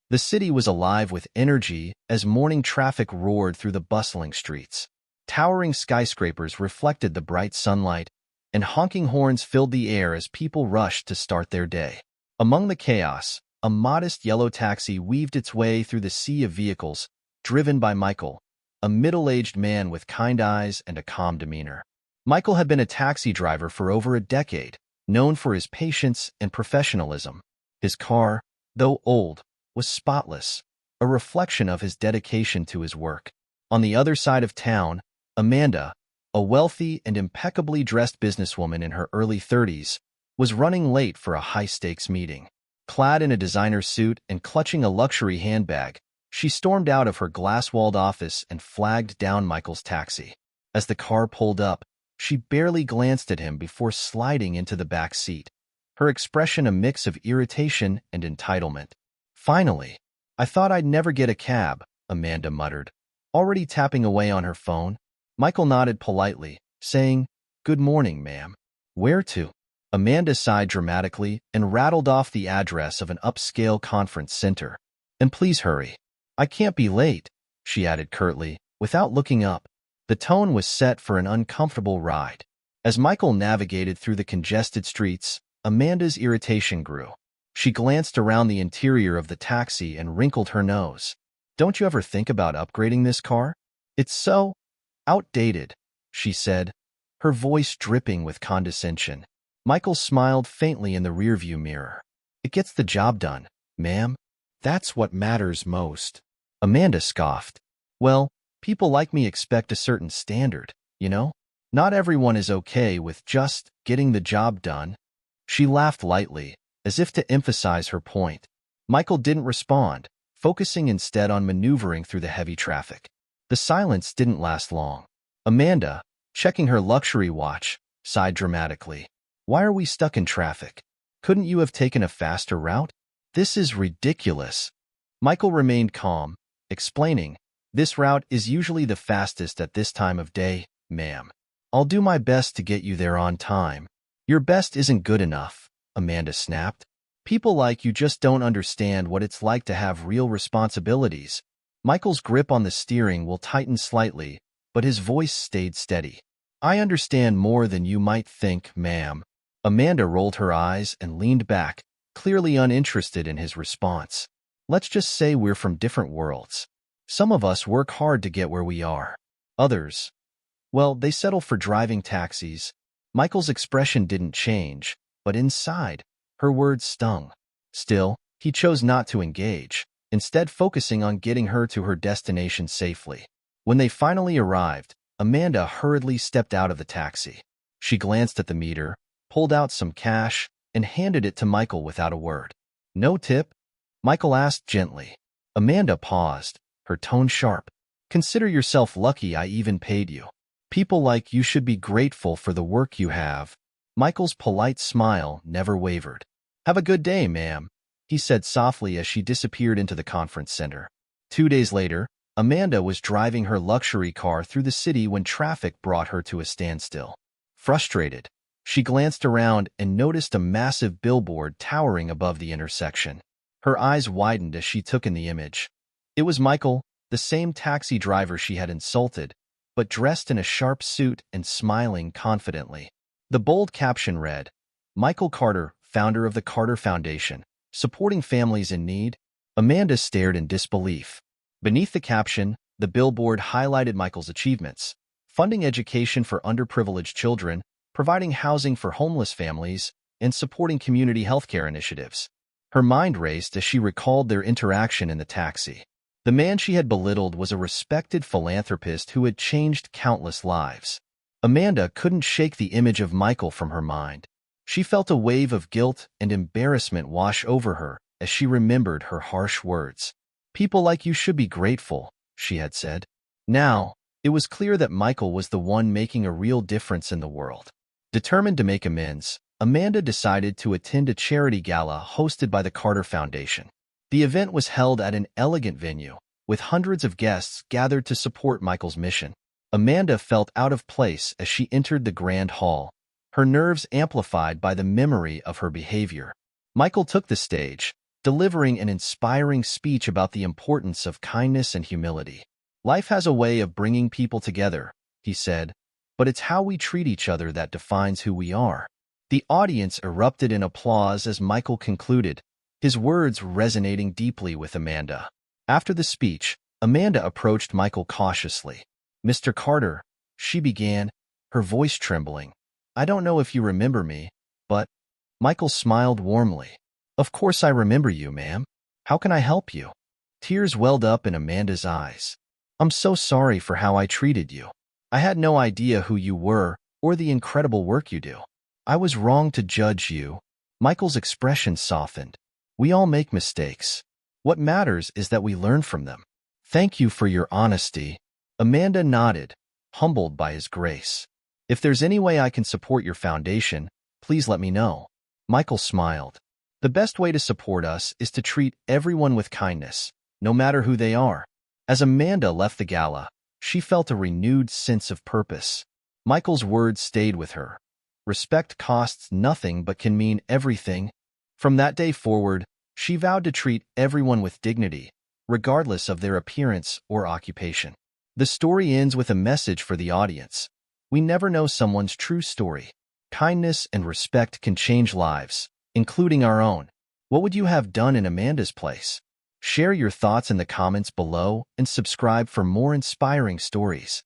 The city was alive with energy as morning traffic roared through the bustling streets. Towering skyscrapers reflected the bright sunlight, and honking horns filled the air as people rushed to start their day. Among the chaos, a modest yellow taxi weaved its way through the sea of vehicles, driven by Michael, a middle-aged man with kind eyes and a calm demeanor. Michael had been a taxi driver for over a decade, known for his patience and professionalism. His car, though old, was spotless, a reflection of his dedication to his work. On the other side of town, Amanda, a wealthy and impeccably dressed businesswoman in her early 30s, was running late for a high-stakes meeting. Clad in a designer suit and clutching a luxury handbag, she stormed out of her glass-walled office and flagged down Michael's taxi. As the car pulled up, she barely glanced at him before sliding into the back seat, her expression a mix of irritation and entitlement. "Finally, I thought I'd never get a cab," Amanda muttered, already tapping away on her phone. Michael nodded politely, saying, "Good morning, ma'am." "Where to?" Amanda sighed dramatically and rattled off the address of an upscale conference center. "And please hurry. I can't be late," she added curtly, without looking up. The tone was set for an uncomfortable ride. As Michael navigated through the congested streets, Amanda's irritation grew. She glanced around the interior of the taxi and wrinkled her nose. "Don't you ever think about upgrading this car? It's so outdated," she said, her voice dripping with condescension. Michael smiled faintly in the rearview mirror. "It gets the job done, ma'am. That's what matters most." Amanda scoffed. "Well, people like me expect a certain standard, you know? Not everyone is okay with just getting the job done." She laughed lightly, as if to emphasize her point. Michael didn't respond, focusing instead on maneuvering through the heavy traffic. The silence didn't last long. Amanda, checking her luxury watch, sighed dramatically. "Why are we stuck in traffic? Couldn't you have taken a faster route? This is ridiculous." Michael remained calm, explaining, "This route is usually the fastest at this time of day, ma'am. I'll do my best to get you there on time." "Your best isn't good enough," Amanda snapped. "People like you just don't understand what it's like to have real responsibilities." Michael's grip on the steering wheel tightened slightly, but his voice stayed steady. "I understand more than you might think, ma'am." Amanda rolled her eyes and leaned back, clearly uninterested in his response. "Let's just say we're from different worlds. Some of us work hard to get where we are. Others, well, they settle for driving taxis." Michael's expression didn't change, but inside, her words stung. Still, he chose not to engage, instead focusing on getting her to her destination safely. When they finally arrived, Amanda hurriedly stepped out of the taxi. She glanced at the meter, pulled out some cash, and handed it to Michael without a word. "No tip?" Michael asked gently. Amanda paused, her tone sharp. "Consider yourself lucky I even paid you. People like you should be grateful for the work you have." Michael's polite smile never wavered. "Have a good day, ma'am," he said softly as she disappeared into the conference center. 2 days later, Amanda was driving her luxury car through the city when traffic brought her to a standstill. Frustrated, she glanced around and noticed a massive billboard towering above the intersection. Her eyes widened as she took in the image. It was Michael, the same taxi driver she had insulted, but dressed in a sharp suit and smiling confidently. The bold caption read, "Michael Carter, founder of the Carter Foundation, supporting families in need." Amanda stared in disbelief. Beneath the caption, the billboard highlighted Michael's achievements: funding education for underprivileged children, providing housing for homeless families, and supporting community healthcare initiatives. Her mind raced as she recalled their interaction in the taxi. The man she had belittled was a respected philanthropist who had changed countless lives. Amanda couldn't shake the image of Michael from her mind. She felt a wave of guilt and embarrassment wash over her as she remembered her harsh words. "People like you should be grateful," she had said. Now, it was clear that Michael was the one making a real difference in the world. Determined to make amends, Amanda decided to attend a charity gala hosted by the Carter Foundation. The event was held at an elegant venue, with hundreds of guests gathered to support Michael's mission. Amanda felt out of place as she entered the grand hall, her nerves amplified by the memory of her behavior. Michael took the stage, delivering an inspiring speech about the importance of kindness and humility. Life has a way of bringing people together, he said, but it's how we treat each other that defines who we are. The audience erupted in applause as Michael concluded, his words resonating deeply with Amanda. After the speech, Amanda approached Michael cautiously. "Mr. Carter," she began, her voice trembling. "I don't know if you remember me, but—" Michael smiled warmly. "Of course I remember you, ma'am. How can I help you?" Tears welled up in Amanda's eyes. "I'm so sorry for how I treated you. I had no idea who you were or the incredible work you do. I was wrong to judge you." Michael's expression softened. "We all make mistakes. What matters is that we learn from them. Thank you for your honesty." Amanda nodded, humbled by his grace. "If there's any way I can support your foundation, please let me know." Michael smiled. "The best way to support us is to treat everyone with kindness, no matter who they are." As Amanda left the gala, she felt a renewed sense of purpose. Michael's words stayed with her. Respect costs nothing but can mean everything. From that day forward, she vowed to treat everyone with dignity, regardless of their appearance or occupation. The story ends with a message for the audience. We never know someone's true story. Kindness and respect can change lives, including our own. What would you have done in Amanda's place? Share your thoughts in the comments below and subscribe for more inspiring stories.